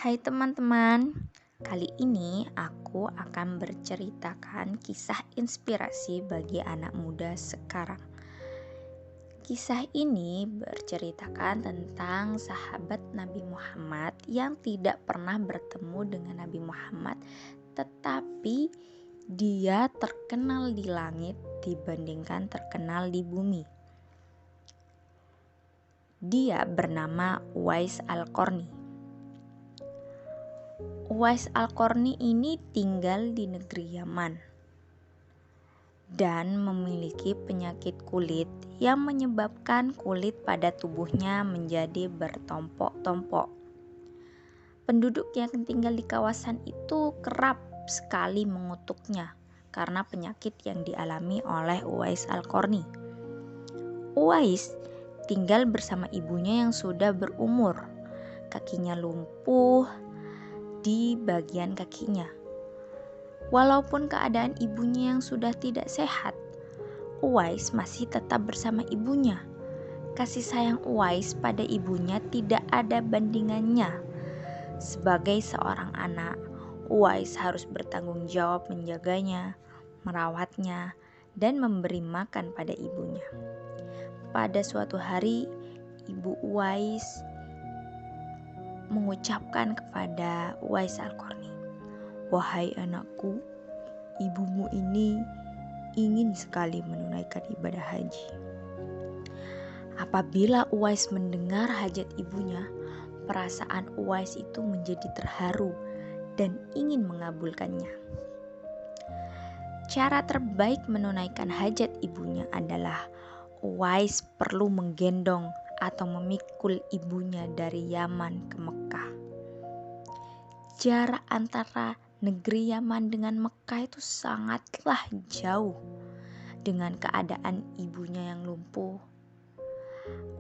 Hai teman-teman, kali ini aku akan berceritakan kisah inspirasi bagi anak muda sekarang. Kisah ini berceritakan tentang sahabat Nabi Muhammad yang tidak pernah bertemu dengan Nabi Muhammad, tetapi dia terkenal di langit dibandingkan terkenal di bumi. Dia bernama Uwais Al-Qarni. Uwais Al-Qarni ini tinggal di negeri Yaman dan memiliki penyakit kulit yang menyebabkan kulit pada tubuhnya menjadi bertompok-tompok. Penduduk yang tinggal di kawasan itu kerap sekali mengutuknya karena penyakit yang dialami oleh Uwais Al-Qarni. Uwais tinggal bersama ibunya yang sudah berumur. Kakinya lumpuh di bagian kakinya. Walaupun keadaan ibunya yang sudah tidak sehat, Uwais masih tetap bersama ibunya. Kasih sayang Uwais pada ibunya tidak ada bandingannya. Sebagai seorang anak, Uwais harus bertanggung jawab menjaganya, merawatnya, dan memberi makan pada ibunya. Pada suatu hari, ibu Uwais mengucapkan kepada Uwais Al-Qarni, "Wahai anakku, ibumu ini ingin sekali menunaikan ibadah haji." Apabila Uwais mendengar hajat ibunya, perasaan Uwais itu menjadi terharu dan ingin mengabulkannya. Cara terbaik menunaikan hajat ibunya adalah Uwais perlu menggendong atau memikul ibunya dari Yaman ke Mekah. Jarak antara negeri Yaman dengan Mekah itu sangatlah jauh. Dengan keadaan ibunya yang lumpuh,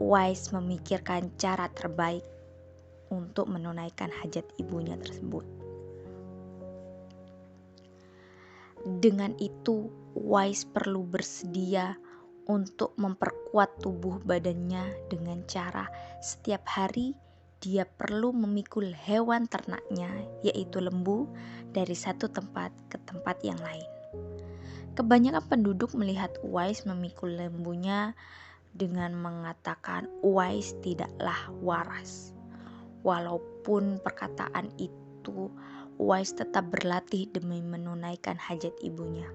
Uwais memikirkan cara terbaik untuk menunaikan hajat ibunya tersebut. Dengan itu, Uwais perlu bersedia untuk memperkuat tubuh badannya dengan cara setiap hari dia perlu memikul hewan ternaknya, yaitu lembu, dari satu tempat ke tempat yang lain. Kebanyakan penduduk melihat Uwais memikul lembunya dengan mengatakan Uwais tidaklah waras. Walaupun perkataan itu, Uwais tetap berlatih demi menunaikan hajat ibunya.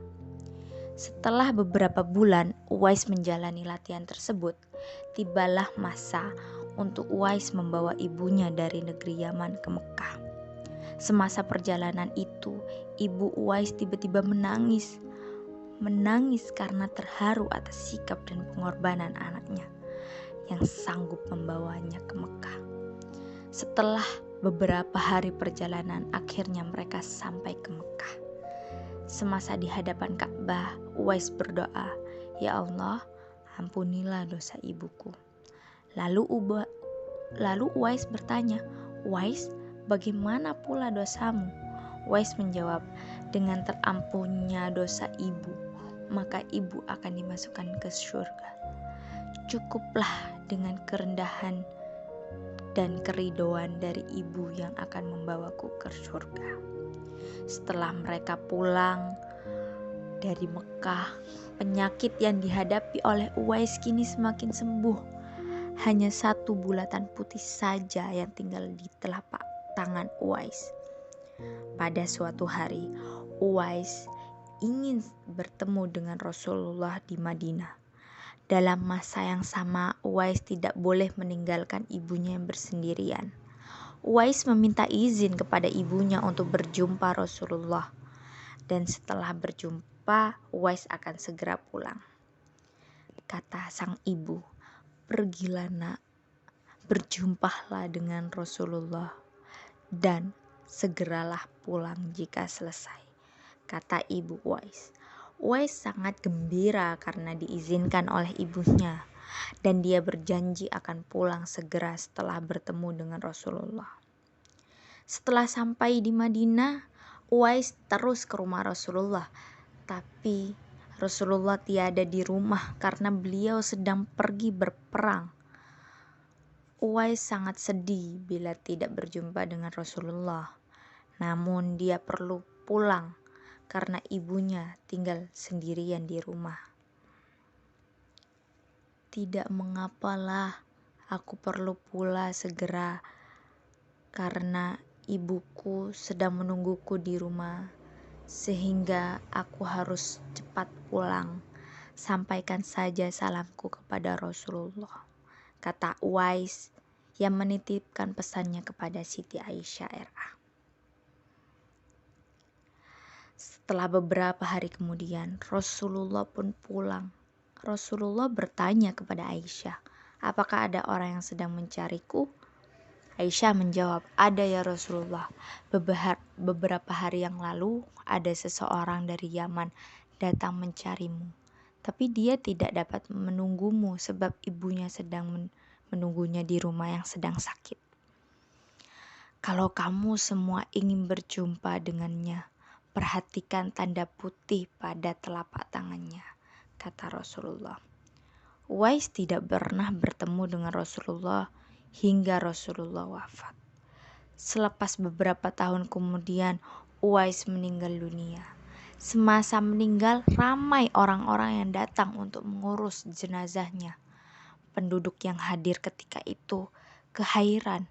Setelah beberapa bulan Uwais menjalani latihan tersebut, tibalah masa untuk Uwais membawa ibunya dari negeri Yaman ke Mekah. Semasa perjalanan itu, ibu Uwais tiba-tiba menangis karena terharu atas sikap dan pengorbanan anaknya yang sanggup membawanya ke Mekah. Setelah beberapa hari perjalanan, akhirnya mereka sampai ke Mekah. Semasa di hadapan Ka'bah, Uwais berdoa, "Ya Allah, ampunilah dosa ibuku." Lalu Uwais bertanya, "Uwais, bagaimana pula dosamu?" Uwais menjawab, "Dengan terampunnya dosa ibu, maka ibu akan dimasukkan ke surga. Cukuplah dengan kerendahan dan keridoan dari ibu yang akan membawaku ke surga." Setelah mereka pulang dari Mekah, penyakit yang dihadapi oleh Uwais kini semakin sembuh. Hanya satu bulatan putih saja yang tinggal di telapak tangan Uwais. Pada suatu hari, Uwais ingin bertemu dengan Rasulullah di Madinah. Dalam masa yang sama, Uwais tidak boleh meninggalkan ibunya yang bersendirian. Uwais meminta izin kepada ibunya untuk berjumpa Rasulullah, dan setelah berjumpa, Uwais akan segera pulang. Kata sang ibu, "Pergilah nak, berjumpalah dengan Rasulullah, dan segeralah pulang jika selesai," kata ibu Uwais. Uwais sangat gembira karena diizinkan oleh ibunya, dan dia berjanji akan pulang segera setelah bertemu dengan Rasulullah. Setelah sampai di Madinah, Uwais terus ke rumah Rasulullah, tapi Rasulullah tiada di rumah karena beliau sedang pergi berperang. Uwais sangat sedih bila tidak berjumpa dengan Rasulullah. Namun dia perlu pulang karena ibunya tinggal sendirian di rumah. Tidak mengapalah, aku perlu pula segera karena ibuku sedang menungguku di rumah, sehingga aku harus cepat pulang. Sampaikan saja salamku kepada Rasulullah, kata Uwais yang menitipkan pesannya kepada Siti Aisyah RA. Setelah beberapa hari kemudian, Rasulullah pun pulang. Rasulullah bertanya kepada Aisyah, apakah ada orang yang sedang mencariku? Aisyah menjawab, ada ya Rasulullah. Beberapa hari yang lalu ada seseorang dari Yaman datang mencarimu. Tapi dia tidak dapat menunggumu sebab ibunya sedang menunggunya di rumah yang sedang sakit. Kalau kamu semua ingin berjumpa dengannya, perhatikan tanda putih pada telapak tangannya, kata Rasulullah. Uwais tidak pernah bertemu dengan Rasulullah hingga Rasulullah wafat. Selepas beberapa tahun kemudian, Uwais meninggal dunia. Semasa meninggal, ramai orang-orang yang datang untuk mengurus jenazahnya. Penduduk yang hadir ketika itu kehairan.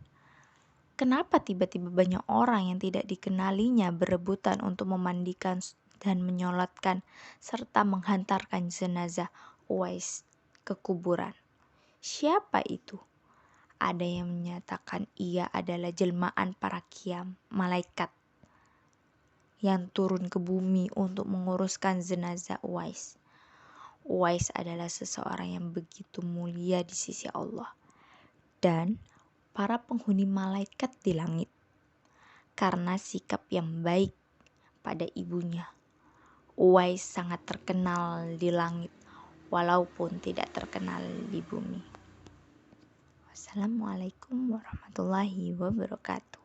Kenapa tiba-tiba banyak orang yang tidak dikenalinya berebutan untuk memandikan dan menyolatkan serta menghantarkan jenazah Uwais ke kuburan? Siapa itu? Ada yang menyatakan ia adalah jelmaan para qiyam, malaikat yang turun ke bumi untuk menguruskan jenazah Uwais. Uwais adalah seseorang yang begitu mulia di sisi Allah dan para penghuni malaikat di langit karena sikap yang baik pada ibunya. Uwais sangat terkenal di langit walaupun tidak terkenal di bumi. Wassalamualaikum warahmatullahi wabarakatuh.